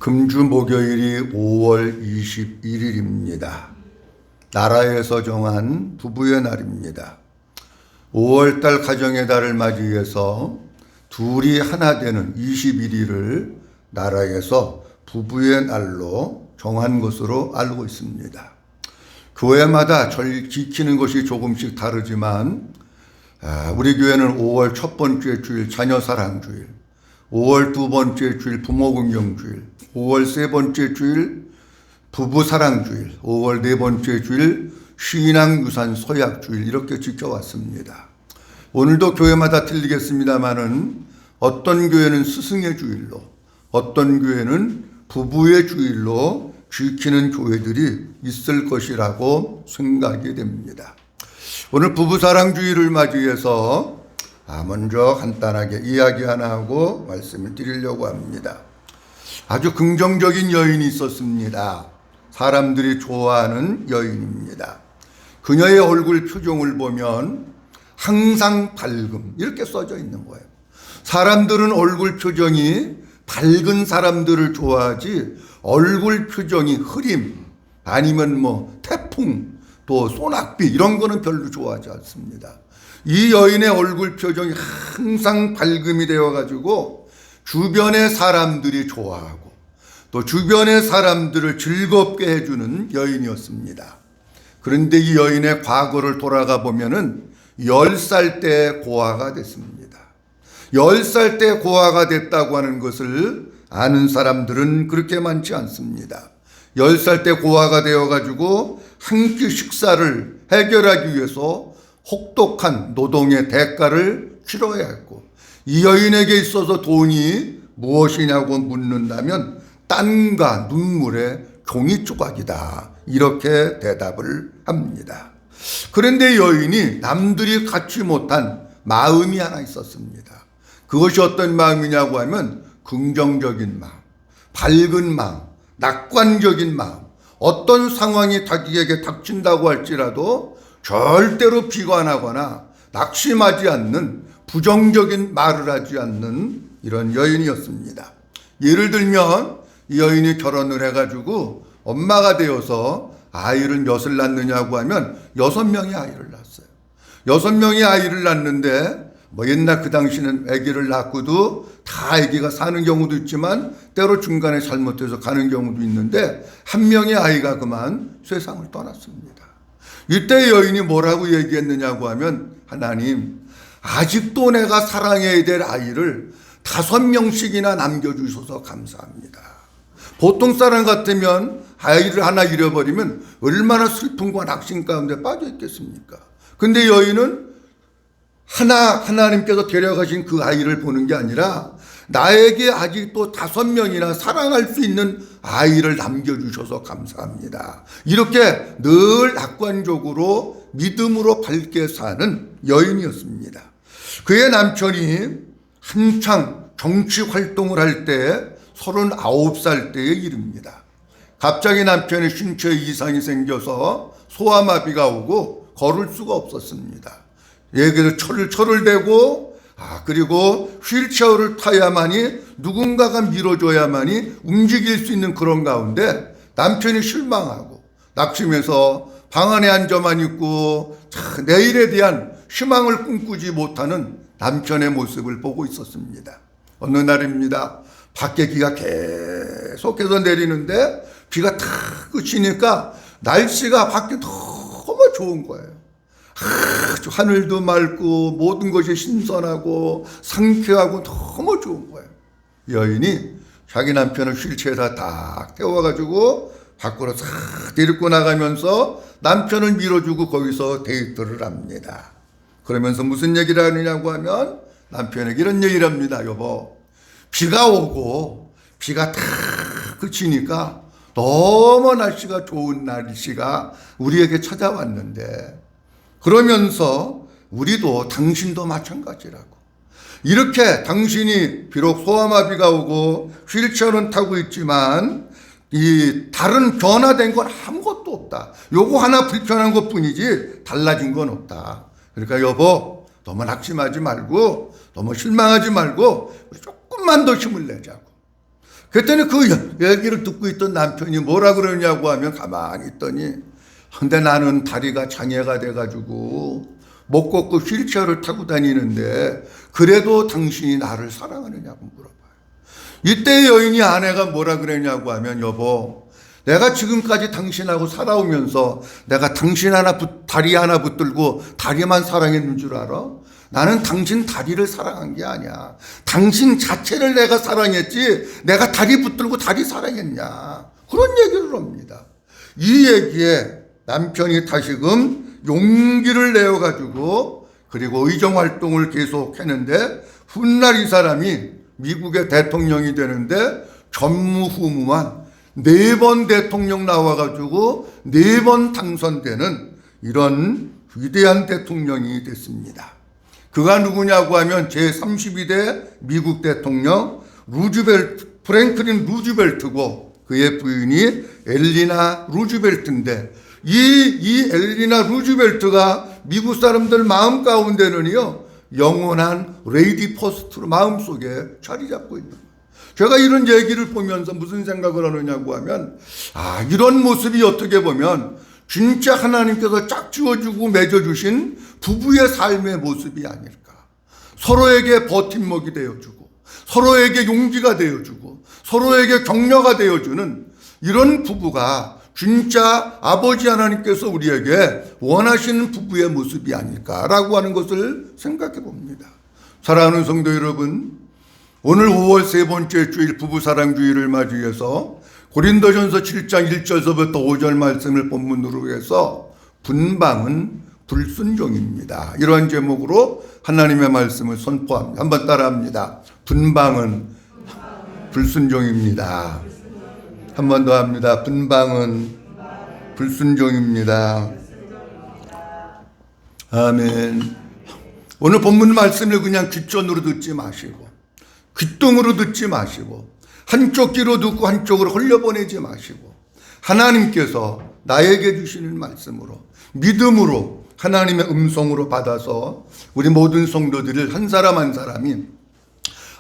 금주 목요일이 5월 21일입니다. 나라에서 정한 부부의 날입니다. 5월달 가정의 달을 맞이해서 둘이 하나 되는 21일을 나라에서 부부의 날로 정한 것으로 알고 있습니다. 교회마다 절 지키는 것이 조금씩 다르지만 우리 교회는 5월 첫 번째 주일 자녀사랑주일, 5월 두 번째 주일 부모긍정주일, 5월 세 번째 주일 부부사랑주일, 5월 네 번째 주일 신앙유산 서약주일 이렇게 지켜왔습니다. 오늘도 교회마다 틀리겠습니다만은 어떤 교회는 스승의 주일로, 어떤 교회는 부부의 주일로 지키는 교회들이 있을 것이라고 생각이 됩니다. 오늘 부부사랑주일을 맞이해서 먼저 간단하게 이야기 하나 하고 말씀을 드리려고 합니다. 아주 긍정적인 여인이 있었습니다. 사람들이 좋아하는 여인입니다. 그녀의 얼굴 표정을 보면 항상 밝음 이렇게 써져 있는 거예요. 사람들은 얼굴 표정이 밝은 사람들을 좋아하지 얼굴 표정이 흐림 아니면 태풍 또 소낙비 이런 거는 별로 좋아하지 않습니다. 이 여인의 얼굴 표정이 항상 밝음이 되어가지고 주변의 사람들이 좋아하고 또 주변의 사람들을 즐겁게 해주는 여인이었습니다. 그런데 이 여인의 과거를 돌아가 보면은 10살 때 고아가 됐습니다. 10살 때 고아가 됐다고 하는 것을 아는 사람들은 그렇게 많지 않습니다. 10살 때 고아가 되어가지고 한 끼 식사를 해결하기 위해서 혹독한 노동의 대가를 치러야 했고 이 여인에게 있어서 돈이 무엇이냐고 묻는다면 땀과 눈물의 종이 조각이다 이렇게 대답을 합니다. 그런데 여인이 남들이 갖지 못한 마음이 하나 있었습니다. 그것이 어떤 마음이냐고 하면 긍정적인 마음, 밝은 마음, 낙관적인 마음, 어떤 상황이 자기에게 닥친다고 할지라도 절대로 비관하거나 낙심하지 않는 부정적인 말을 하지 않는 이런 여인이었습니다. 예를 들면 이 여인이 결혼을 해가지고 엄마가 되어서 아이를 몇을 낳느냐고 하면 6명의 아이를 낳았어요. 6명의 아이를 낳는데 옛날 그 당시는 아기를 낳고도 다 아기가 사는 경우도 있지만 때로 중간에 잘못해서 가는 경우도 있는데 한 명의 아이가 그만 세상을 떠났습니다. 이때 여인이 뭐라고 얘기했느냐고 하면 하나님 아직도 내가 사랑해야 될 아이를 5명씩이나 남겨주셔서 감사합니다. 보통 사람 같으면 아이를 하나 잃어버리면 얼마나 슬픔과 낙심 가운데 빠져 있겠습니까? 근데 여인은 하나님께서 데려가신 그 아이를 보는 게 아니라 나에게 아직도 5명이나 사랑할 수 있는 아이를 남겨주셔서 감사합니다. 이렇게 늘 낙관적으로 믿음으로 밝게 사는 여인이었습니다. 그의 남편이 한창 정치 활동을 할 때 39살 때의 일입니다. 갑자기 남편의 신체 이상이 생겨서 소아마비가 오고 걸을 수가 없었습니다. 얘기를 철을 대고 그리고 휠체어를 타야만이 누군가가 밀어줘야만이 움직일 수 있는 그런 가운데 남편이 실망하고 낙심해서 방 안에 앉아만 있고 내일에 대한 희망을 꿈꾸지 못하는 남편의 모습을 보고 있었습니다. 어느 날입니다. 밖에 비가 계속해서 내리는데 비가 탁 그치니까 날씨가 밖에 너무 좋은 거예요. 하늘도 맑고 모든 것이 신선하고 상쾌하고 너무 좋은 거예요. 여인이 자기 남편을 휠체어에다 딱 태워가지고 밖으로 싹 데리고 나가면서 남편을 밀어주고 거기서 데이트를 합니다. 그러면서 무슨 얘기를 하느냐고 하면 남편에게 이런 얘기를 합니다. 여보, 비가 오고 비가 탁 그치니까 너무 날씨가 좋은 날씨가 우리에게 찾아왔는데 그러면서 우리도 당신도 마찬가지라고. 이렇게 당신이 비록 소아마비가 오고 휠체어는 타고 있지만 이 다른 변화된 건 아무것도 없다. 요거 하나 불편한 것뿐이지 달라진 건 없다. 그러니까 여보 너무 낙심하지 말고 너무 실망하지 말고 우리 조금만 더 힘을 내자고. 그랬더니 그 얘기를 듣고 있던 남편이 뭐라 그러냐고 하면 가만히 있더니 근데 나는 다리가 장애가 돼가지고 못 걷고 휠체어를 타고 다니는데 그래도 당신이 나를 사랑하느냐고 물어봐요. 이때 여인이 아내가 뭐라 그러냐고 하면 여보 내가 지금까지 당신하고 살아오면서 내가 당신 다리 하나 붙들고 다리만 사랑했는 줄 알아? 나는 당신 다리를 사랑한 게 아니야. 당신 자체를 내가 사랑했지 내가 다리 붙들고 다리 사랑했냐. 그런 얘기를 합니다. 이 얘기에 남편이 다시금 용기를 내어가지고 그리고 의정활동을 계속 했는데 훗날 이 사람이 미국의 대통령이 되는데 전무후무한 4번 대통령 나와가지고 4번 당선되는 이런 위대한 대통령이 됐습니다. 그가 누구냐고 하면 제32대 미국 대통령 프랭클린 루즈벨트고 그의 부인이 엘리나 루즈벨트인데 이 엘리나 루즈벨트가 미국 사람들 마음 가운데는요 영원한 레이디 퍼스트로 마음속에 자리 잡고 있는 거예요. 제가 이런 얘기를 보면서 무슨 생각을 하느냐고 하면 이런 모습이 어떻게 보면 진짜 하나님께서 짝지어주고 맺어주신 부부의 삶의 모습이 아닐까. 서로에게 버팀목이 되어주고 서로에게 용기가 되어주고 서로에게 격려가 되어주는 이런 부부가 진짜 아버지 하나님께서 우리에게 원하시는 부부의 모습이 아닐까라고 하는 것을 생각해 봅니다. 사랑하는 성도 여러분, 오늘 5월 세 번째 주일 부부사랑주의를 맞이해서 고린도전서 7장 1절서부터 5절 말씀을 본문으로 해서 분방은 불순종입니다. 이러한 제목으로 하나님의 말씀을 선포합니다. 한번 따라합니다. 분방은 불순종입니다. 한 번 더 합니다. 분방은 불순종입니다. 아멘. 오늘 본문 말씀을 그냥 귓전으로 듣지 마시고 귓등으로 듣지 마시고 한쪽 귀로 듣고 한쪽으로 흘려보내지 마시고 하나님께서 나에게 주시는 말씀으로 믿음으로 하나님의 음성으로 받아서 우리 모든 성도들을 한 사람 한 사람이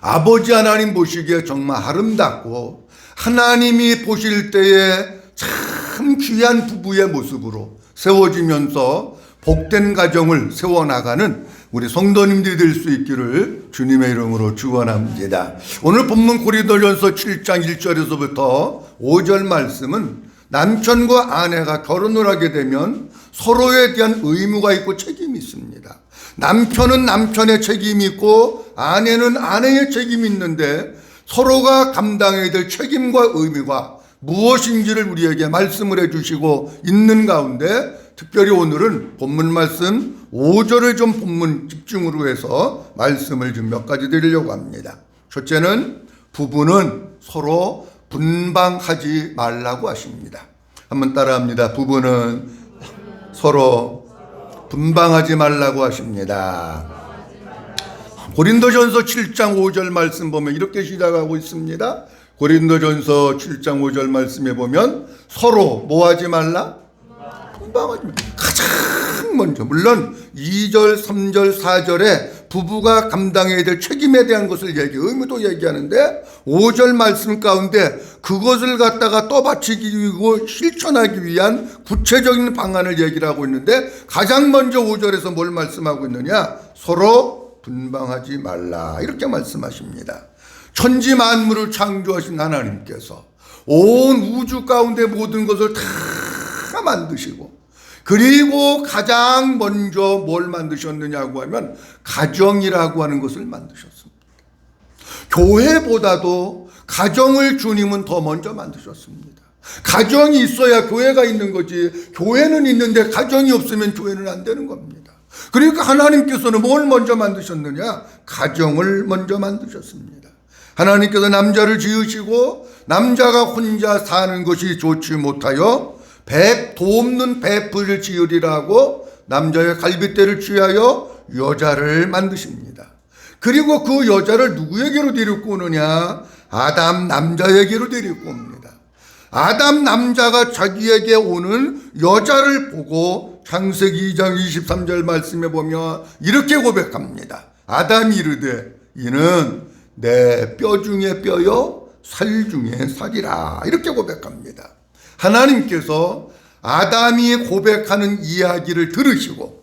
아버지 하나님 보시기에 정말 아름답고 하나님이 보실 때에 참 귀한 부부의 모습으로 세워지면서 복된 가정을 세워나가는 우리 성도님들이 될 수 있기를 주님의 이름으로 축원합니다. 오늘 본문 고린도전서 7장 1절에서부터 5절 말씀은 남편과 아내가 결혼을 하게 되면 서로에 대한 의무가 있고 책임이 있습니다. 남편은 남편의 책임이 있고 아내는 아내의 책임이 있는데 서로가 감당해야 될 책임과 의무가 무엇인지를 우리에게 말씀을 해주시고 있는 가운데 특별히 오늘은 본문 말씀 5절을 좀 본문 집중으로 해서 말씀을 좀 몇 가지 드리려고 합니다. 첫째는 부부는 서로 분방하지 말라고 하십니다. 한번 따라합니다. 부부는 서로 분방하지 말라고 하십니다. 고린도전서 7장 5절 말씀 보면 이렇게 시작하고 있습니다. 고린도전서 7장 5절 말씀에 보면 서로 뭐 하지 말라? 분방하지 말라. 가장 먼저 물론 2절, 3절, 4절에 부부가 감당해야 될 책임에 대한 것을 의무도 얘기하는데 5절 말씀 가운데 그것을 갖다가 떠받치기 위하고 실천하기 위한 구체적인 방안을 얘기를 하고 있는데 가장 먼저 5절에서 뭘 말씀하고 있느냐? 서로 분방하지 말라 이렇게 말씀하십니다. 천지 만물을 창조하신 하나님께서 온 우주 가운데 모든 것을 다 만드시고 그리고 가장 먼저 뭘 만드셨느냐고 하면 가정이라고 하는 것을 만드셨습니다. 교회보다도 가정을 주님은 더 먼저 만드셨습니다. 가정이 있어야 교회가 있는 거지 교회는 있는데 가정이 없으면 교회는 안 되는 겁니다. 그러니까 하나님께서는 뭘 먼저 만드셨느냐? 가정을 먼저 만드셨습니다. 하나님께서 남자를 지으시고 남자가 혼자 사는 것이 좋지 못하여 돕는 베풀을 지으리라고 남자의 갈빗대를 취하여 여자를 만드십니다. 그리고 그 여자를 누구에게로 데리고 오느냐? 아담 남자에게로 데리고 옵니다. 아담 남자가 자기에게 오는 여자를 보고 창세기 2장 23절 말씀에 보면 이렇게 고백합니다. 아담이 이르되 이는 내 뼈 중에 뼈요 살 중에 살이라 이렇게 고백합니다. 하나님께서 아담이 고백하는 이야기를 들으시고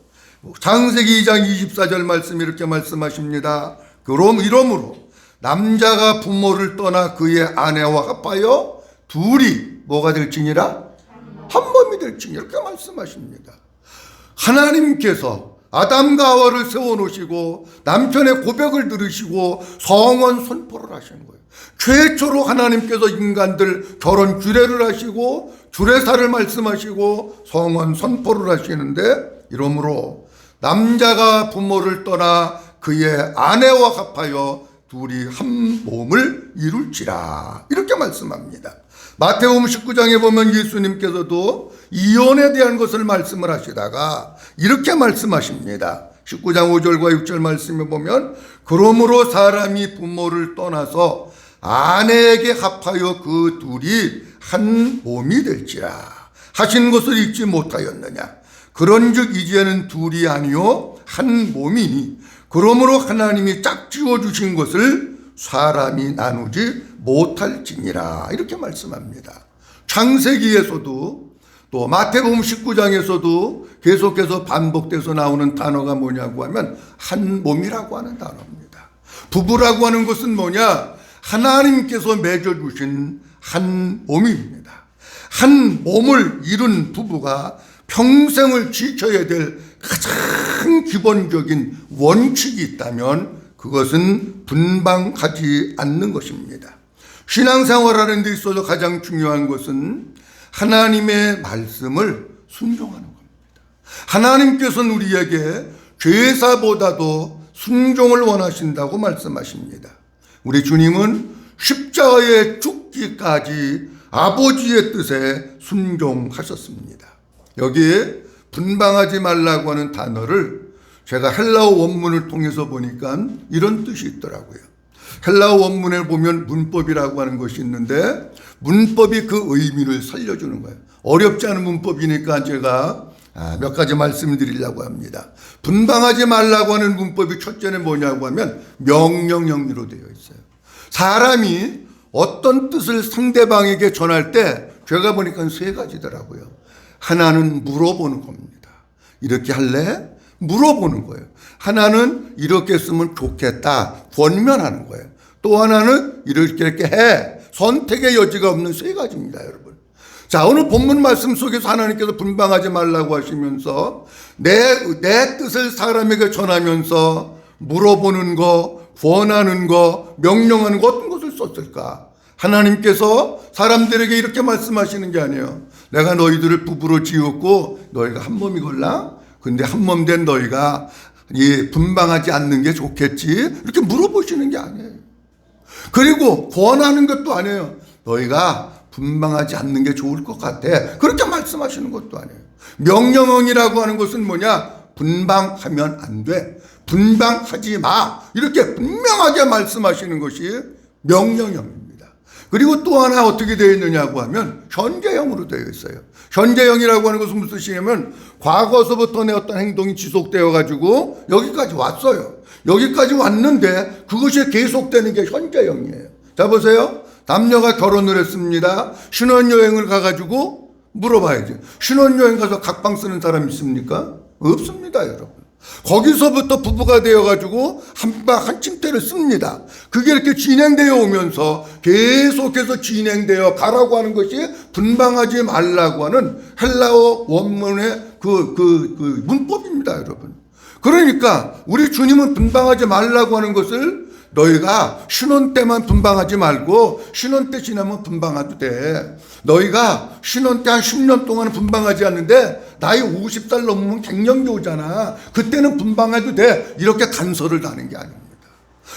창세기 2장 24절 말씀 이렇게 말씀하십니다. 이러므로 남자가 부모를 떠나 그의 아내와 합하여 둘이 뭐가 될지니라? 한 몸이 될지니라 이렇게 말씀하십니다. 하나님께서 아담과 하와를 세워놓으시고 남편의 고백을 들으시고 성원 선포를 하시는 거예요. 최초로 하나님께서 인간들 결혼 주례를 하시고 주례사를 말씀하시고 성원 선포를 하시는데 이러므로 남자가 부모를 떠나 그의 아내와 합하여 둘이 한 몸을 이룰지라 이렇게 말씀합니다. 마태복음 19장에 보면 예수님께서도 이혼에 대한 것을 말씀을 하시다가 이렇게 말씀하십니다. 19장 5절과 6절 말씀에 보면 그러므로 사람이 부모를 떠나서 아내에게 합하여 그 둘이 한 몸이 될지라 하신 것을 잊지 못하였느냐. 그런즉 이제는 둘이 아니요 한 몸이니 그러므로 하나님이 짝지어 주신 것을 사람이 나누지 못할지니라 이렇게 말씀합니다. 창세기에서도 또 마태복음 19장에서도 계속해서 반복돼서 나오는 단어가 뭐냐고 하면 한 몸이라고 하는 단어입니다. 부부라고 하는 것은 뭐냐? 하나님께서 맺어주신 한 몸입니다. 한 몸을 이룬 부부가 평생을 지켜야 될 가장 기본적인 원칙이 있다면 그것은 분방하지 않는 것입니다. 신앙생활하는 데 있어서 가장 중요한 것은 하나님의 말씀을 순종하는 겁니다. 하나님께서는 우리에게 제사보다도 순종을 원하신다고 말씀하십니다. 우리 주님은 십자가에 죽기까지 아버지의 뜻에 순종하셨습니다. 여기에 분방하지 말라고 하는 단어를 제가 헬라어 원문을 통해서 보니까 이런 뜻이 있더라고요. 헬라어 원문에 보면 문법이라고 하는 것이 있는데 문법이 그 의미를 살려주는 거예요. 어렵지 않은 문법이니까 제가 몇 가지 말씀드리려고 합니다. 분방하지 말라고 하는 문법이 첫째는 뭐냐고 하면 명령형으로 되어 있어요. 사람이 어떤 뜻을 상대방에게 전할 때 제가 보니까 세 가지더라고요. 하나는 물어보는 겁니다. 이렇게 할래? 물어보는 거예요. 하나는 이렇게 쓰면 좋겠다. 권면하는 거예요. 또 하나는 이렇게 해. 선택의 여지가 없는 세 가지입니다, 여러분. 자, 오늘 본문 말씀 속에서 하나님께서 분방하지 말라고 하시면서 내 뜻을 사람에게 전하면서 물어보는 거, 권하는 거, 명령하는 거 어떤 것을 썼을까? 하나님께서 사람들에게 이렇게 말씀하시는 게 아니에요. 내가 너희들을 부부로 지었고 너희가 한 몸이걸라? 근데 한 몸 된 너희가 분방하지 않는 게 좋겠지? 이렇게 물어보시는 게 아니에요. 그리고 권하는 것도 아니에요. 너희가 분방하지 않는 게 좋을 것 같아. 그렇게 말씀하시는 것도 아니에요. 명령형이라고 하는 것은 뭐냐? 분방하면 안 돼. 분방하지 마. 이렇게 분명하게 말씀하시는 것이 명령형입니다. 그리고 또 하나 어떻게 되어 있느냐고 하면 현재형으로 되어 있어요. 현재형이라고 하는 것은 무슨 뜻이냐면 과거서부터 내 어떤 행동이 지속되어 가지고 여기까지 왔어요. 여기까지 왔는데 그것이 계속되는 게 현재형이에요. 자, 보세요. 남녀가 결혼을 했습니다. 신혼여행을 가가지고 물어봐야지. 신혼여행 가서 각방 쓰는 사람 있습니까? 없습니다, 여러분. 거기서부터 부부가 되어가지고 한 침대를 씁니다. 그게 이렇게 진행되어 오면서 계속해서 진행되어 가라고 하는 것이 분방하지 말라고 하는 헬라어 원문의 그 문법입니다, 여러분. 그러니까 우리 주님은 분방하지 말라고 하는 것을 너희가 신혼 때만 분방하지 말고 신혼 때 지나면 분방해도 돼. 너희가 신혼 때 한 10년 동안은 분방하지 않는데 나이 50살 넘으면 갱년기 오잖아. 그때는 분방해도 돼. 이렇게 단서를 다는 게 아닙니다.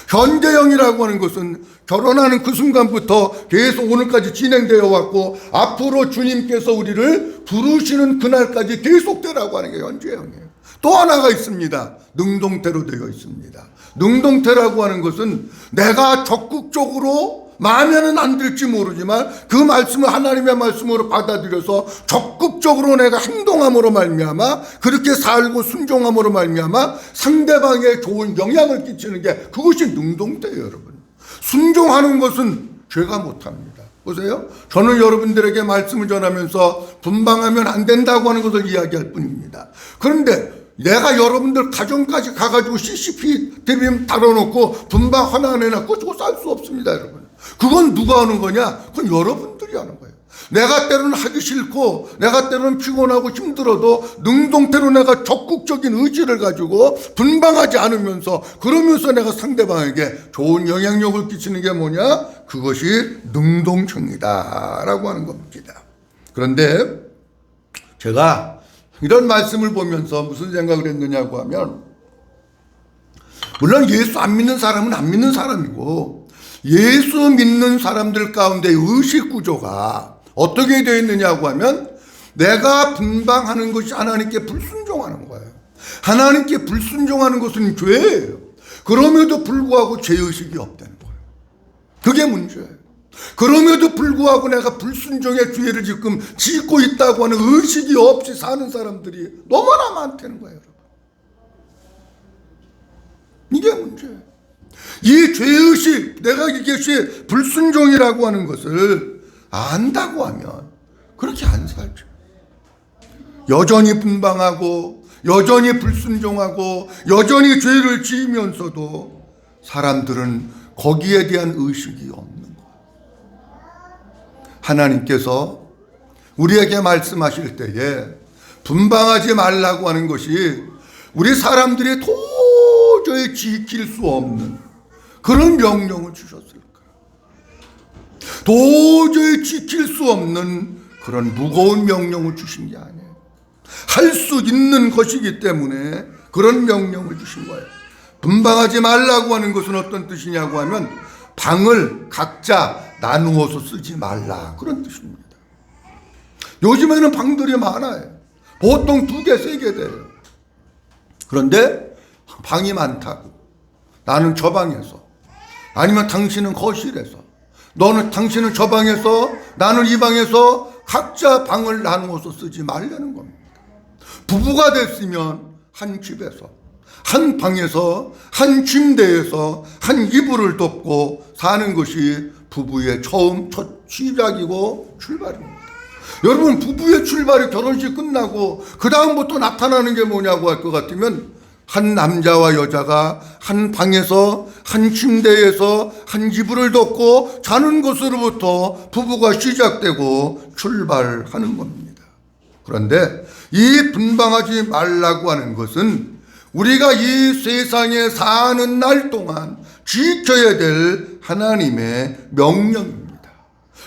현재형이라고 하는 것은 결혼하는 그 순간부터 계속 오늘까지 진행되어 왔고 앞으로 주님께서 우리를 부르시는 그날까지 계속되라고 하는 게 현재형이에요. 또 하나가 있습니다. 능동태로 되어 있습니다. 능동태라고 하는 것은 내가 적극적으로 마음에는 안 들지 모르지만 그 말씀을 하나님의 말씀으로 받아들여서 적극적으로 내가 행동함으로 말미암아 그렇게 살고 순종함으로 말미암아 상대방에 좋은 영향을 끼치는 게 그것이 능동태예요, 여러분. 순종하는 것은 죄가 못합니다. 보세요. 저는 여러분들에게 말씀을 전하면서 분방하면 안 된다고 하는 것을 이야기할 뿐입니다. 그런데 내가 여러분들 가정까지 가가지고 CCP 대비임 다뤄놓고 분방 하나 안 해놨고 저거 쌀 수 없습니다, 여러분. 그건 누가 하는 거냐? 그건 여러분들이 하는 거예요. 내가 때로는 하기 싫고 내가 때로는 피곤하고 힘들어도 능동태로 내가 적극적인 의지를 가지고 분방하지 않으면서 그러면서 내가 상대방에게 좋은 영향력을 끼치는 게 뭐냐? 그것이 능동적이다 라고 하는 겁니다. 그런데 제가 이런 말씀을 보면서 무슨 생각을 했느냐고 하면, 물론 예수 안 믿는 사람은 안 믿는 사람이고 예수 믿는 사람들 가운데 의식 구조가 어떻게 되어 있느냐고 하면 내가 분방하는 것이 하나님께 불순종하는 거예요. 하나님께 불순종하는 것은 죄예요. 그럼에도 불구하고 죄의식이 없다는 거예요. 그게 문제예요. 그럼에도 불구하고 내가 불순종의 죄를 지금 짓고 있다고 하는 의식이 없이 사는 사람들이 너무나 많다는 거예요, 여러분. 이게 문제예요. 이 죄의식, 내가 이것이 불순종이라고 하는 것을 안다고 하면 그렇게 안 살죠. 여전히 분방하고 여전히 불순종하고 여전히 죄를 지으면서도 사람들은 거기에 대한 의식이 없는 거예요. 하나님께서 우리에게 말씀하실 때에 분방하지 말라고 하는 것이 우리 사람들이 도저히 지킬 수 없는 그런 명령을 주셨을까? 도저히 지킬 수 없는 그런 무거운 명령을 주신 게 아니에요. 할 수 있는 것이기 때문에 그런 명령을 주신 거예요. 분방하지 말라고 하는 것은 어떤 뜻이냐고 하면 방을 각자 나누어서 쓰지 말라, 그런 뜻입니다. 요즘에는 방들이 많아요. 보통 2개, 3개 돼요. 그런데 방이 많다고 나는 저 방에서, 아니면 당신은 거실에서, 당신은 저 방에서, 나는 이 방에서 각자 방을 나누어서 쓰지 말라는 겁니다. 부부가 됐으면 한 집에서, 한 방에서, 한 침대에서, 한 이불을 덮고 사는 것이 부부의 첫 시작이고 출발입니다. 여러분, 부부의 출발이 결혼식 끝나고 그 다음부터 나타나는 게 뭐냐고 할 것 같으면 한 남자와 여자가 한 방에서, 한 침대에서, 한 이불을 덮고 자는 것으로부터 부부가 시작되고 출발하는 겁니다. 그런데 이 분방하지 말라고 하는 것은 우리가 이 세상에 사는 날 동안 지켜야 될 하나님의 명령입니다.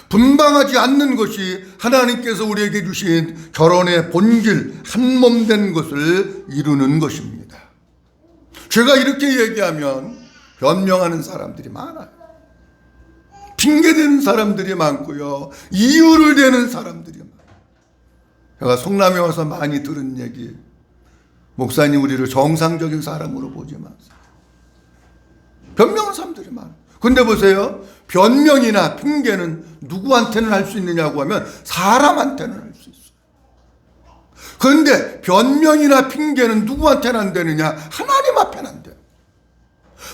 분방하지 않는 것이 하나님께서 우리에게 주신 결혼의 본질, 한 몸 된 것을 이루는 것입니다. 제가 이렇게 얘기하면 변명하는 사람들이 많아요. 핑계대는 사람들이 많고요, 이유를 대는 사람들이 많아요. 제가 성남에 와서 많이 들은 얘기, 목사님 우리를 정상적인 사람으로 보지 마세요. 변명하는 사람들이 많아요. 근데 보세요, 변명이나 핑계는 누구한테는 할 수 있느냐고 하면 사람한테는 할 수 있어요. 그런데 변명이나 핑계는 누구한테는 안 되느냐? 하나님 앞에는 안 돼요.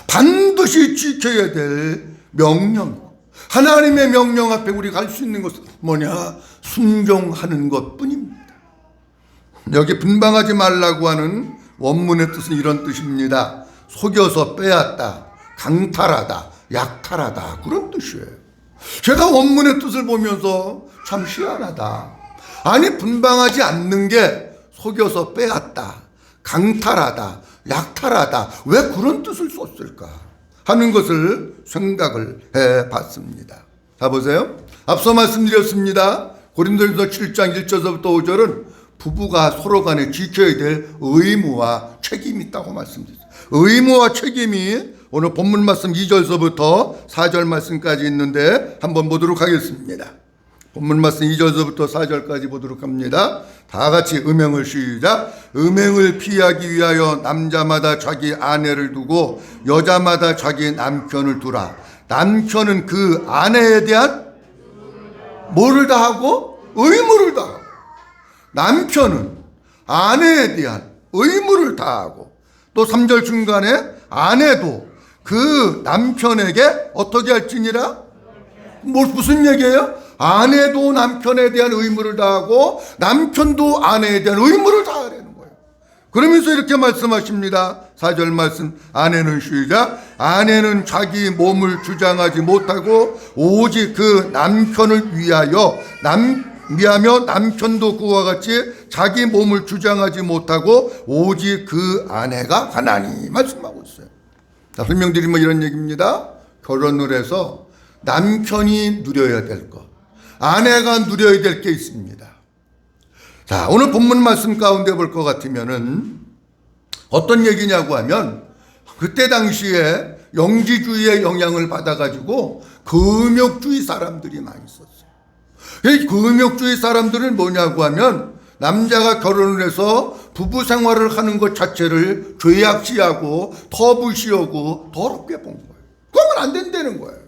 반드시 지켜야 될 명령, 하나님의 명령 앞에 우리가 할 수 있는 것은 뭐냐? 순종하는 것뿐입니다. 여기 분방하지 말라고 하는 원문의 뜻은 이런 뜻입니다. 속여서 빼앗다, 강탈하다, 약탈하다, 그런 뜻이에요. 제가 원문의 뜻을 보면서 참 희한하다. 아니, 분방하지 않는 게 속여서 빼앗다, 강탈하다, 약탈하다, 왜 그런 뜻을 썼을까 하는 것을 생각을 해봤습니다. 자, 보세요. 앞서 말씀드렸습니다. 고린도전서 7장 1절부터 5절은 부부가 서로 간에 지켜야 될 의무와 책임이 있다고 말씀드렸어요. 의무와 책임이 오늘 본문 말씀 2절서부터 4절 말씀까지 있는데 한번 보도록 하겠습니다. 본문 말씀 2절서부터 4절까지 보도록 합니다. 다 같이 음행을 시작. 음행을 피하기 위하여 남자마다 자기 아내를 두고 여자마다 자기 남편을 두라. 남편은 그 아내에 대한 뭐를 다하고? 의무를 다하고. 남편은 아내에 대한 의무를 다하고, 또 3절 중간에 아내도 그 남편에게 어떻게 할지니라? 무슨 얘기예요? 아내도 남편에 대한 의무를 다하고 남편도 아내에 대한 의무를 다하라는 거예요. 그러면서 이렇게 말씀하십니다. 4절 말씀. 아내는 시작. 아내는 자기 몸을 주장하지 못하고 오직 그 남편을 위하여 남편도 그와 같이 자기 몸을 주장하지 못하고 오직 그 아내가 하나니 말씀하고 있어요. 자, 설명드리면 이런 얘기입니다. 결혼을 해서 남편이 누려야 될 것, 아내가 누려야 될 게 있습니다. 자, 오늘 본문 말씀 가운데 볼 것 같으면은 어떤 얘기냐고 하면 그때 당시에 영지주의의 영향을 받아가지고 금욕주의 사람들이 많이 있었어요. 이 금욕주의 사람들은 뭐냐고 하면 남자가 결혼을 해서 부부 생활을 하는 것 자체를 죄악시하고 터부시하고 더럽게 본 거예요. 그러면 안 된다는 거예요.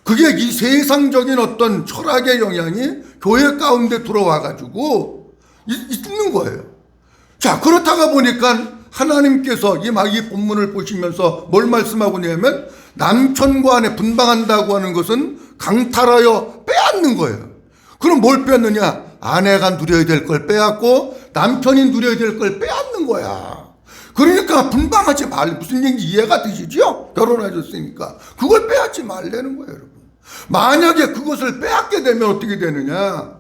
그게 이 세상적인 어떤 철학의 영향이 교회 가운데 들어와가지고 있는 거예요. 자, 그렇다가 보니까 하나님께서 이 본문을 보시면서 뭘 말씀하고 있냐면 남편과 아내 분방한다고 하는 것은 강탈하여 빼앗는 거예요. 그럼 뭘 빼앗느냐? 아내가 누려야 될 걸 빼앗고 남편이 누려야 될 걸 빼앗는 거야. 그러니까 분방하지 말. 무슨 얘기인지 이해가 되시죠? 결혼하셨으니까 그걸 빼앗지 말라는 거예요, 여러분. 만약에 그것을 빼앗게 되면 어떻게 되느냐?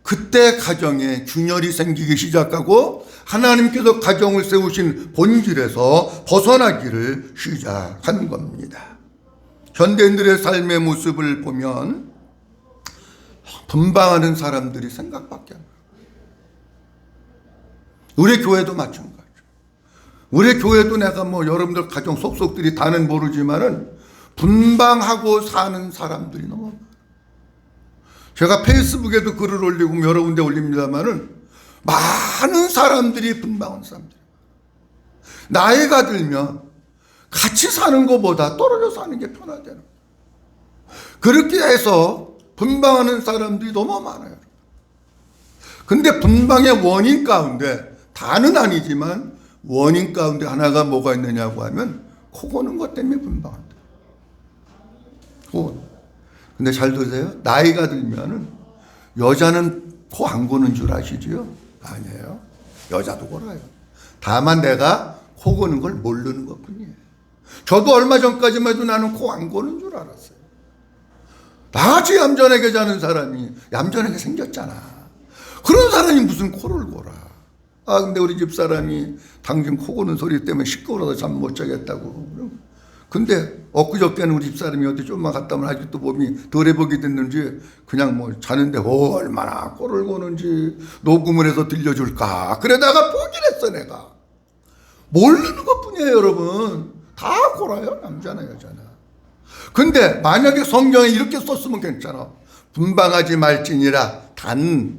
그때 가정에 균열이 생기기 시작하고 하나님께서 가정을 세우신 본질에서 벗어나기를 시작하는 겁니다. 현대인들의 삶의 모습을 보면 분방하는 사람들이 생각밖에 안 나요. 우리 교회도 마찬가지죠. 우리 교회도 내가 여러분들 가정 속속들이 다는 모르지만은 분방하고 사는 사람들이 너무 많아요. 제가 페이스북에도 글을 올리고 여러 군데 올립니다만은 많은 사람들이 분방하는 사람들. 나이가 들면 같이 사는 것보다 떨어져 사는 게 편하다는 거예요. 그렇게 해서 분방하는 사람들이 너무 많아요. 근데 분방의 원인 가운데 다는 아니지만 원인 가운데 하나가 뭐가 있느냐고 하면 코 고는 것 때문에 분방한다. 근데 잘 들으세요. 나이가 들면은 여자는 코 안 고는 줄 아시지요? 아니에요. 여자도 골아요. 다만 내가 코 고는 걸 모르는 것 뿐이에요. 저도 얼마 전까지만 해도 나는 코 안 고는 줄 알았어요. 나같이 얌전하게 자는 사람이 얌전하게 생겼잖아. 그런 사람이 무슨 코를 골아. 근데 우리 집사람이 당신 코 고는 소리 때문에 시끄러워서 잠 못 자겠다고. 근데 엊그저께는 우리 집사람이 어디 좀만 갔다 오면 아직도 몸이 덜 회복이 됐는지 그냥 자는데 얼마나 코를 고는지 녹음을 해서 들려줄까. 그러다가 포기를 했어 내가. 모르는 것뿐이에요 여러분. 다 골아요. 남자나 여자나. 근데 만약에 성경에 이렇게 썼으면 괜찮아. 분방하지 말지니라. 단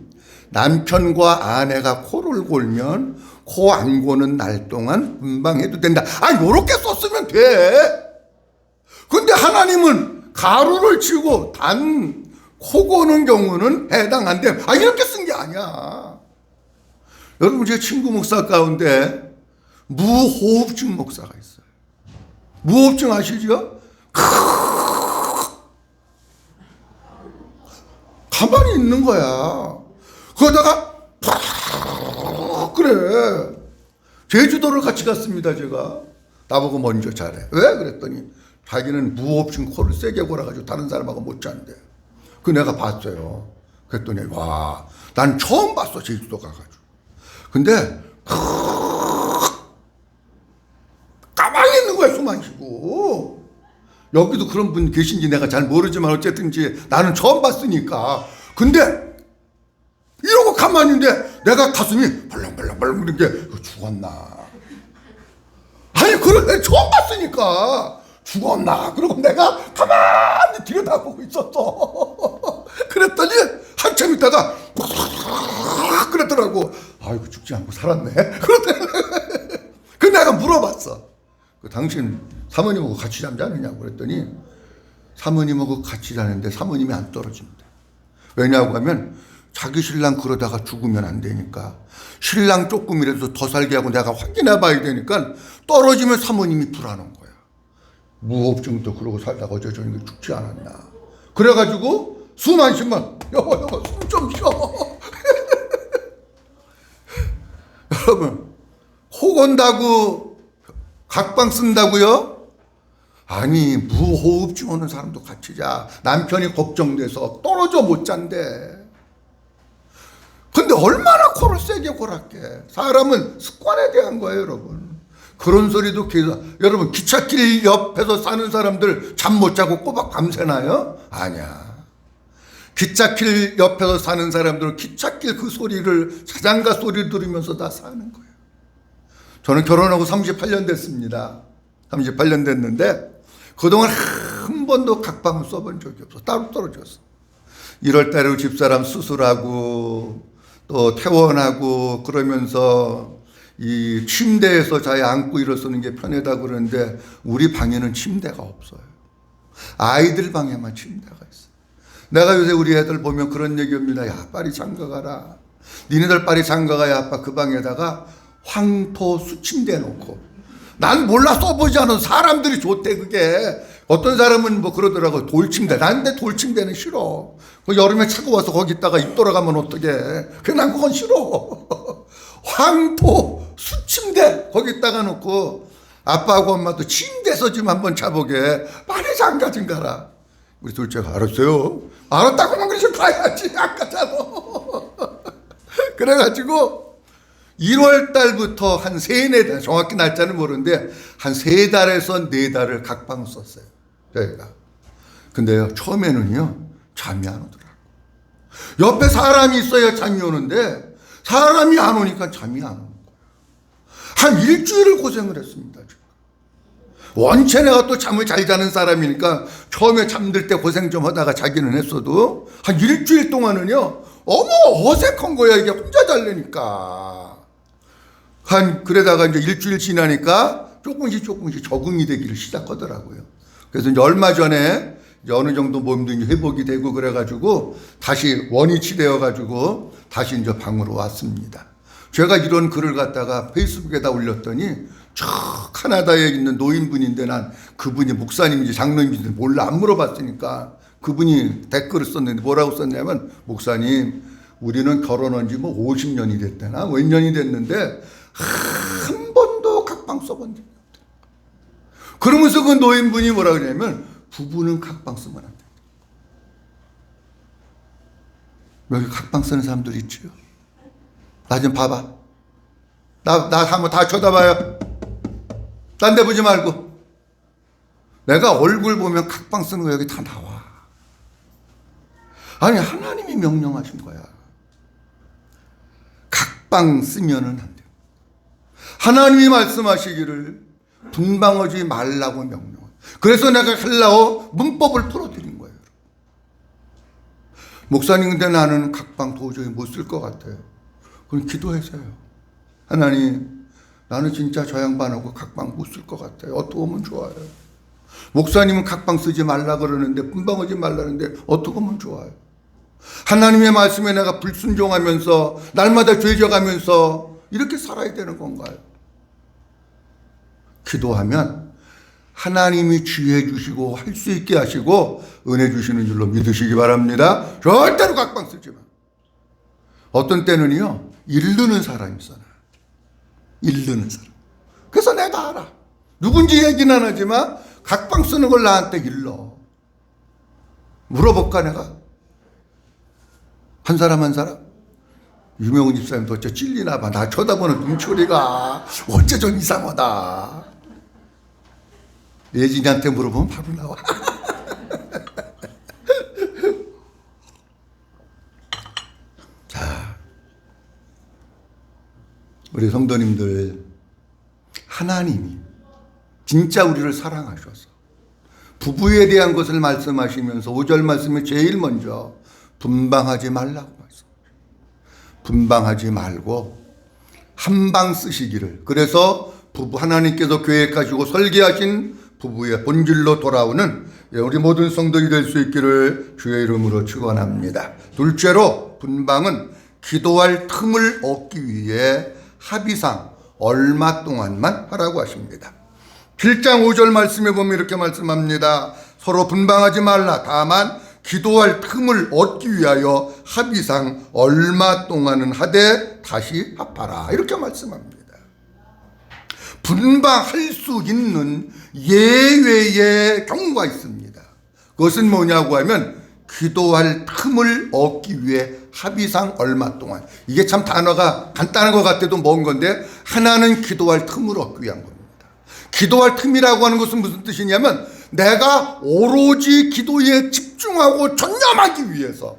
남편과 아내가 코를 골면 코 안 고는 날 동안 분방해도 된다. 요렇게 썼으면 돼. 근데 하나님은 가로를 치고 단 코 고는 경우는 해당 안 돼. 이렇게 쓴 게 아니야. 여러분 제 친구 목사 가운데 무호흡증 목사가 있어요. 무호흡증 아시죠? 가만히 있는 거야. 그러다가 그래. 제주도를 같이 갔습니다. 제가 나보고 먼저 자래. 왜? 그랬더니 자기는 무호흡증 코를 세게 골아가지고 다른 사람하고 못 잔대. 그 내가 봤어요. 그랬더니 와, 난 처음 봤어. 제주도 가가지고. 근데 가만히 있는 거야. 숨 안 쉬고. 여기도 그런 분 계신지 내가 잘 모르지만 어쨌든지 나는 처음 봤으니까. 근데 이러고 가만히 있는데 내가 가슴이 벌렁벌렁벌렁 이런 게 죽었나. 그걸 내가 처음 봤으니까 죽었나. 그러고 내가 가만히 들여다보고 있었어. 그랬더니 한참 있다가 그랬더라고. 아이고 죽지 않고 살았네. 그랬더니 그 내가 물어봤어. 당신 사모님하고 같이 잠지 않느냐고 그랬더니 사모님하고 같이 자는데 사모님이 안 떨어진대. 왜냐고 하면 자기 신랑 그러다가 죽으면 안 되니까 신랑 조금이라도 더 살게 하고 내가 확인해 봐야 되니까 떨어지면 사모님이 불안한 거야. 무호흡증도 그러고 살다가 어제 저녁에 죽지 않았나. 그래가지고 숨 안 쉬면 여보 숨 좀 쉬어. 여러분, 혹 온다고 각방 쓴다고요? 아니, 무호흡증 오는 사람도 같이 자. 남편이 걱정돼서 떨어져 못 잔대. 근데 얼마나 코를 세게 골았게. 사람은 습관에 대한 거예요, 여러분. 그런 소리도 계속. 여러분, 기찻길 옆에서 사는 사람들 잠 못 자고 꼬박 밤새나요? 아니야. 기찻길 옆에서 사는 사람들은 기찻길 그 소리를, 자장가 소리를 들으면서 다 사는 거예요. 저는 결혼하고 38년 됐습니다. 38년 됐는데 그동안 한 번도 각방을 써본 적이 없어. 따로 떨어졌어. 1월 달에 집사람 수술하고 또 퇴원하고 그러면서 이 침대에서 자야 안고 일어서는 게 편하다 그러는데 우리 방에는 침대가 없어요. 아이들 방에만 침대가 있어. 내가 요새 우리 애들 보면 그런 얘기합니다. 야, 빨리 장가가라. 니네들 빨리 장가가야 아빠 그 방에다가 황토 수침대 놓고. 난 몰라, 써보지 않은 사람들이 좋대. 그게 어떤 사람은 뭐 그러더라고. 돌침대. 난 근데 돌침대는 싫어. 그 여름에 차가워서 거기 있다가 입 돌아가면 어떡해. 그냥 난 그건 싫어. 황토 수침대 거기다가 놓고 아빠하고 엄마도 침대에서 좀 한번 자보게. 빨리 장가 좀 가라. 우리 둘째가 알았어요. 알았다고만 그래서 가야지. 안 가잖아. 그래가지고 1월 달부터 한 3-4달, 정확히 날짜는 모르는데 한 3달에서 4달을 각방 썼어요. 저희가. 근데요, 처음에는요, 잠이 안 오더라고요. 옆에 사람이 있어야 잠이 오는데 사람이 안 오니까 잠이 안 오는 거예요. 한 일주일을 고생을 했습니다. 원체 내가 또 잠을 잘 자는 사람이니까 처음에 잠들 때 고생 좀 하다가 자기는 했어도 한 일주일 동안은요, 어머 어색한 거야. 이게 혼자 자려니까. 그러다가 이제 일주일 지나니까 조금씩 적응이 되기를 시작하더라고요. 그래서 이제 얼마 전에 이제 어느 정도 몸도 이제 회복이 되고 그래가지고 다시 원위치 되어가지고 다시 이제 방으로 왔습니다. 제가 이런 글을 갖다가 페이스북에다 올렸더니 저 카나다에 있는 노인분인데 난 그분이 목사님인지 장로님인지 몰라, 안 물어봤으니까 그분이 댓글을 썼는데 뭐라고 썼냐면, 목사님 우리는 결혼한 지 뭐 50년이 됐대나 몇 년이 됐는데 한 번도 각방 써본 적이 없대. 그러면서 그 노인분이 뭐라 그러냐면, 부부는 각방 쓰면 안 돼. 여기 각방 쓰는 사람들 있지요? 나 좀 봐봐. 나 한번 다 쳐다봐요. 딴 데 보지 말고. 내가 얼굴 보면 각방 쓰는 거 여기 다 나와. 아니, 하나님이 명령하신 거야. 각방 쓰면은 안 돼. 하나님이 말씀하시기를 분방하지 말라고 명령. 그래서 내가 하려고 문법을 풀어드린 거예요. 목사님, 근데 나는 각방 도저히 못 쓸 것 같아요. 그럼 기도하세요. 하나님, 나는 진짜 저 양반하고 각방 못 쓸 것 같아요. 어떻게 하면 좋아요? 목사님은 각방 쓰지 말라 그러는데, 분방하지 말라는데 어떻게 하면 좋아요? 하나님의 말씀에 내가 불순종하면서 날마다 죄져가면서 이렇게 살아야 되는 건가요? 기도하면 하나님이 지혜 주시고 할 수 있게 하시고 은혜 주시는 줄로 믿으시기 바랍니다. 절대로 각방 쓰지 마. 어떤 때는요, 일르는 사람이 있어요. 일르는 사람. 그래서 내가 알아. 누군지 얘기는 안 하지만 각방 쓰는 걸 나한테 일러. 물어볼까 내가? 한 사람 한 사람? 유명한 집사님도 어째 찔리나 봐. 나 쳐다보는 눈초리가 어째 좀 이상하다. 예진이한테 물어보면 바로 나와. 자, 우리 성도님들, 하나님이 진짜 우리를 사랑하셔서 부부에 대한 것을 말씀하시면서 5절 말씀에 제일 먼저 분방하지 말라고 말씀하셔요. 분방하지 말고 한방 쓰시기를. 그래서 부부, 하나님께서 계획하시고 설계하신 부부의 본질로 돌아오는 우리 모든 성도들이 될 수 있기를 주의 이름으로 축원합니다. 둘째로, 분방은 기도할 틈을 얻기 위해 합의상 얼마 동안만 하라고 하십니다. 7장 5절 말씀에 보면 이렇게 말씀합니다. 서로 분방하지 말라. 다만 기도할 틈을 얻기 위하여 합의상 얼마 동안은 하되 다시 합하라. 이렇게 말씀합니다. 분방할 수 있는 예외의 경우가 있습니다. 그것은 뭐냐고 하면 기도할 틈을 얻기 위해 합의상 얼마 동안. 이게 참 단어가 간단한 것 같아도 먼 건데 하나는 기도할 틈을 얻기 위한 겁니다. 기도할 틈이라고 하는 것은 무슨 뜻이냐면 내가 오로지 기도에 집중하고 전념하기 위해서.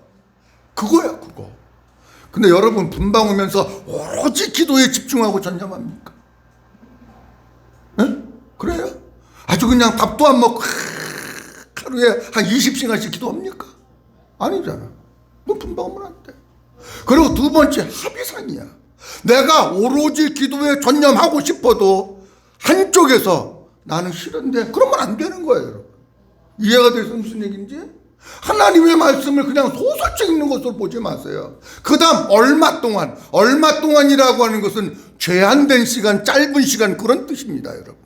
그거야 그거. 근데 여러분 분방 오면서 오로지 기도에 집중하고 전념합니까? 네? 그래요? 아주 그냥 밥도 안 먹고 하루에 한 20시간씩 기도합니까? 아니잖아. 너 분방 오면 안 돼. 그리고 두 번째 합의상이야. 내가 오로지 기도에 전념하고 싶어도 한쪽에서 나는 싫은데 그러면 안 되는 거예요. 여러분. 이해가 돼서 무슨 얘기인지? 하나님의 말씀을 그냥 소설책 읽는 것으로 보지 마세요. 그 다음 얼마 동안이라고 하는 것은 제한된 시간, 짧은 시간 그런 뜻입니다. 여러분.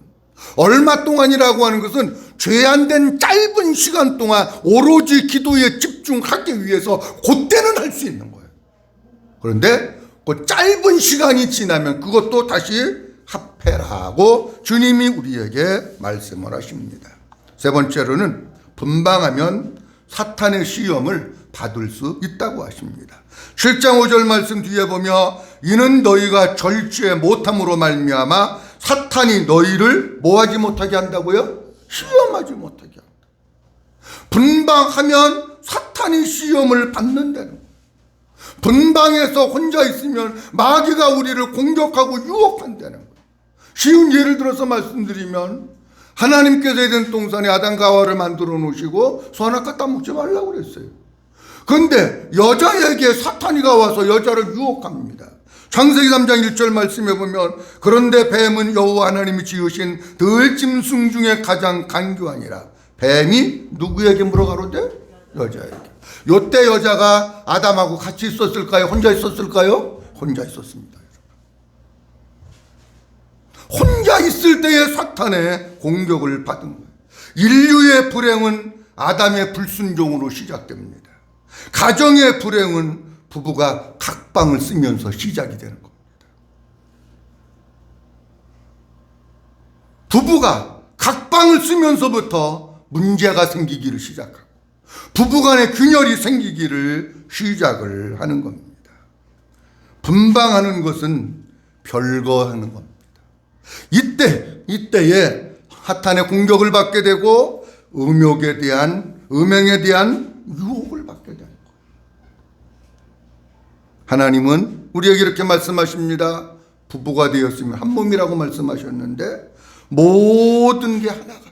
얼마 동안이라고 하는 것은 제한된 짧은 시간 동안 오로지 기도에 집중하기 위해서 그때는 할 수 있는 거예요. 그런데 그 짧은 시간이 지나면 그것도 다시 합해라고 주님이 우리에게 말씀을 하십니다. 세 번째로는 분방하면 사탄의 시험을 받을 수 있다고 하십니다. 7장 5절 말씀 뒤에 보며 이는 너희가 절제 못함으로 말미암아 사탄이 너희를 뭐하지 못하게 한다고요? 시험하지 못하게 한다. 분방하면 사탄이 시험을 받는다는 거예요. 분방해서 혼자 있으면 마귀가 우리를 공격하고 유혹한다는 거예요. 쉬운 예를 들어서 말씀드리면 하나님께서 에덴 동산에 아담과 하와를 만들어 놓으시고 선악과 따먹지 말라고 그랬어요. 그런데 여자에게 사탄이가 와서 여자를 유혹합니다. 창세기 3장 1절 말씀해 보면 그런데 뱀은 여호와 하나님이 지으신 들짐승 중에 가장 간교하니라. 뱀이 누구에게 물어가로되? 여자에게. 요때 여자가 아담하고 같이 있었을까요? 혼자 있었을까요? 혼자 있었습니다. 혼자 있을 때에 사탄의 공격을 받은 거예요. 인류의 불행은 아담의 불순종으로 시작됩니다. 가정의 불행은 부부가 각방을 쓰면서 시작이 되는 겁니다. 부부가 각방을 쓰면서부터 문제가 생기기를 시작하고 부부간의 균열이 생기기를 시작을 하는 겁니다. 분방하는 것은 별거 하는 겁니다. 이때에 사탄의 공격을 받게 되고 음행에 대한 유혹을 받게 되는 거예요. 하나님은 우리에게 이렇게 말씀하십니다. 부부가 되었으면 한 몸이라고 말씀하셨는데 모든 게 하나가 돼요.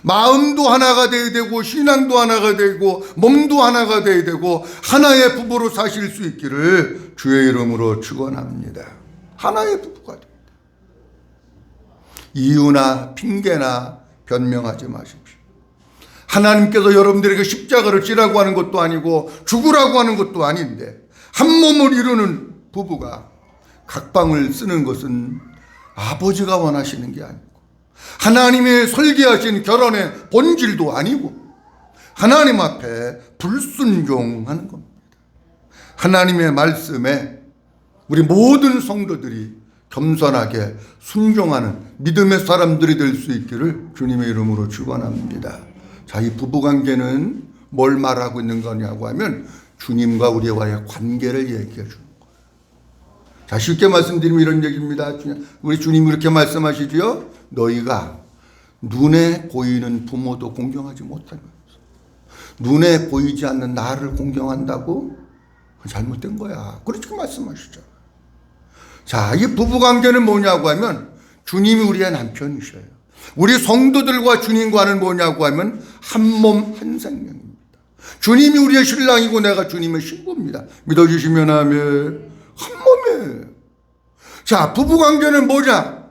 마음도 하나가 돼야 되고 신앙도 하나가 되고 몸도 하나가 돼야 되고 하나의 부부로 사실 수 있기를 주의 이름으로 축원합니다. 하나의 부부가 됩니다. 이유나 핑계나 변명하지 마십시오. 하나님께서 여러분들에게 십자가를 지라고 하는 것도 아니고 죽으라고 하는 것도 아닌데 한 몸을 이루는 부부가 각방을 쓰는 것은 아버지가 원하시는 게 아니고 하나님의 설계하신 결혼의 본질도 아니고 하나님 앞에 불순종하는 겁니다. 하나님의 말씀에 우리 모든 성도들이 겸손하게 순종하는 믿음의 사람들이 될 수 있기를 주님의 이름으로 축원합니다. 자, 이 부부관계는 뭘 말하고 있는 거냐고 하면 주님과 우리와의 관계를 얘기해 주는 거예요. 자, 쉽게 말씀드리면 이런 얘기입니다. 우리 주님이 이렇게 말씀하시지요. 너희가 눈에 보이는 부모도 공경하지 못하면서 눈에 보이지 않는 나를 공경한다고? 잘못된 거야. 그렇게 말씀하시죠. 자, 이 부부관계는 뭐냐고 하면 주님이 우리의 남편이셔요. 우리 성도들과 주님과는 뭐냐고 하면 한 몸 한 생명입니다. 주님이 우리의 신랑이고 내가 주님의 신부입니다. 믿어주시면 아멘. 한 몸이에요. 자, 부부관계는 뭐냐?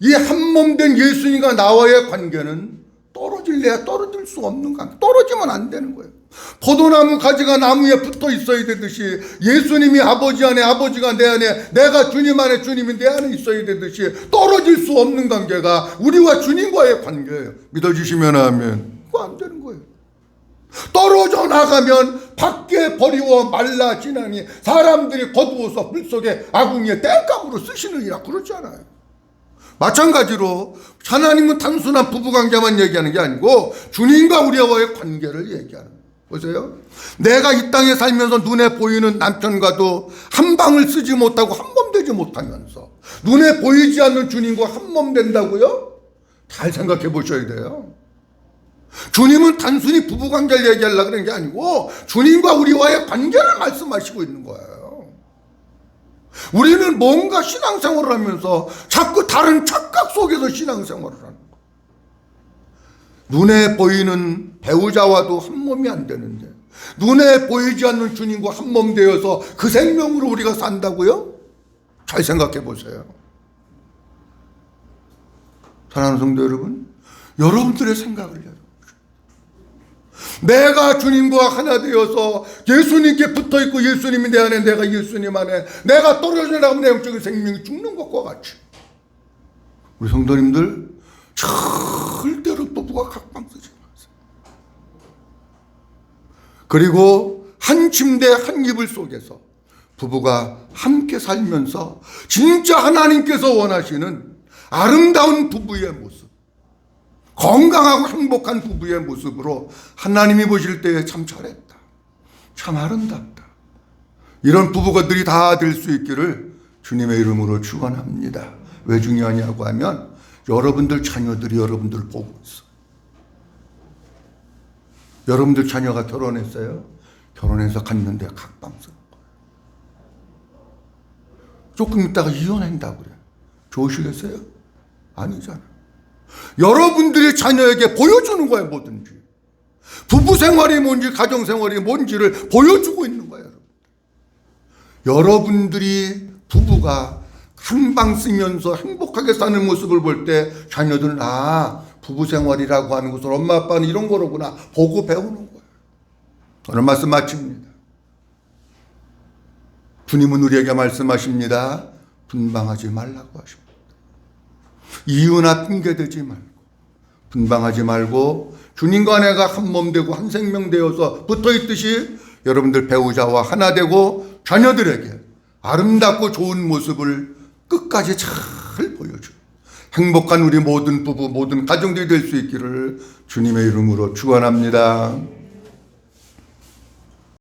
이 한 몸 된 예수님과 나와의 관계는 떨어질래야 떨어질 수 없는 관계. 떨어지면 안 되는 거예요. 포도나무 가지가 나무에 붙어 있어야 되듯이 예수님이 아버지 안에 아버지가 내 안에 내가 주님 안에 주님이 내 안에 있어야 되듯이 떨어질 수 없는 관계가 우리와 주님과의 관계예요. 믿어주시면 하면 그거 안 되는 거예요. 떨어져 나가면 밖에 버리워 말라지나니 사람들이 거두어서 불 속에 아궁이에 땔감으로 쓰시느니라 그러잖아요. 마찬가지로 하나님은 단순한 부부관계만 얘기하는 게 아니고 주님과 우리와의 관계를 얘기하는 거예요. 보세요. 내가 이 땅에 살면서 눈에 보이는 남편과도 한 방을 쓰지 못하고 한 몸 되지 못하면서 눈에 보이지 않는 주님과 한 몸 된다고요? 잘 생각해 보셔야 돼요. 주님은 단순히 부부관계를 얘기하려고 그런 게 아니고 주님과 우리와의 관계를 말씀하시고 있는 거예요. 우리는 뭔가 신앙생활을 하면서 자꾸 다른 착각 속에서 신앙생활을 하는 거예요. 눈에 보이는 배우자와도 한 몸이 안 되는데 눈에 보이지 않는 주님과 한 몸 되어서 그 생명으로 우리가 산다고요? 잘 생각해 보세요. 사랑하는 성도 여러분, 여러분들의 생각을 해요. 내가 주님과 하나 되어서 예수님께 붙어있고 예수님이 내 안에 내가 예수님 안에 내가 떨어져 나가면 내 영적인 생명이 죽는 것과 같이 우리 성도님들 절대로 부부가 각방 쓰지 마세요. 그리고 한 침대 한 이불 속에서 부부가 함께 살면서 진짜 하나님께서 원하시는 아름다운 부부의 모습, 건강하고 행복한 부부의 모습으로 하나님이 보실 때에 참 잘했다, 참 아름답다, 이런 부부가 들이 다 될 수 있기를 주님의 이름으로 축원합니다. 왜 중요하냐고 하면 여러분들 자녀들이 여러분들 보고 있어. 여러분들 자녀가 결혼했어요? 결혼해서 갔는데 각방 쓰는 거예요. 조금 있다가 이혼한다고 그래. 좋으시겠어요? 아니잖아요. 여러분들이 자녀에게 보여주는 거예요. 뭐든지 부부 생활이 뭔지 가정 생활이 뭔지를 보여주고 있는 거예요. 여러분들이 부부가 한 방 쓰면서 행복하게 사는 모습을 볼 때 자녀들은 부부 생활이라고 하는 것을 엄마 아빠는 이런 거로구나 보고 배우는 거예요. 오늘 말씀 마칩니다. 주님은 우리에게 말씀하십니다. 분방하지 말라고 하십니다. 이유나 핑계대지 말고 분방하지 말고 주님과 내가 한 몸 되고 한 생명 되어서 붙어있듯이 여러분들 배우자와 하나 되고 자녀들에게 아름답고 좋은 모습을 끝까지 잘 보여주는 행복한 우리 모든 부부 모든 가정들이 될 수 있기를 주님의 이름으로 축원합니다.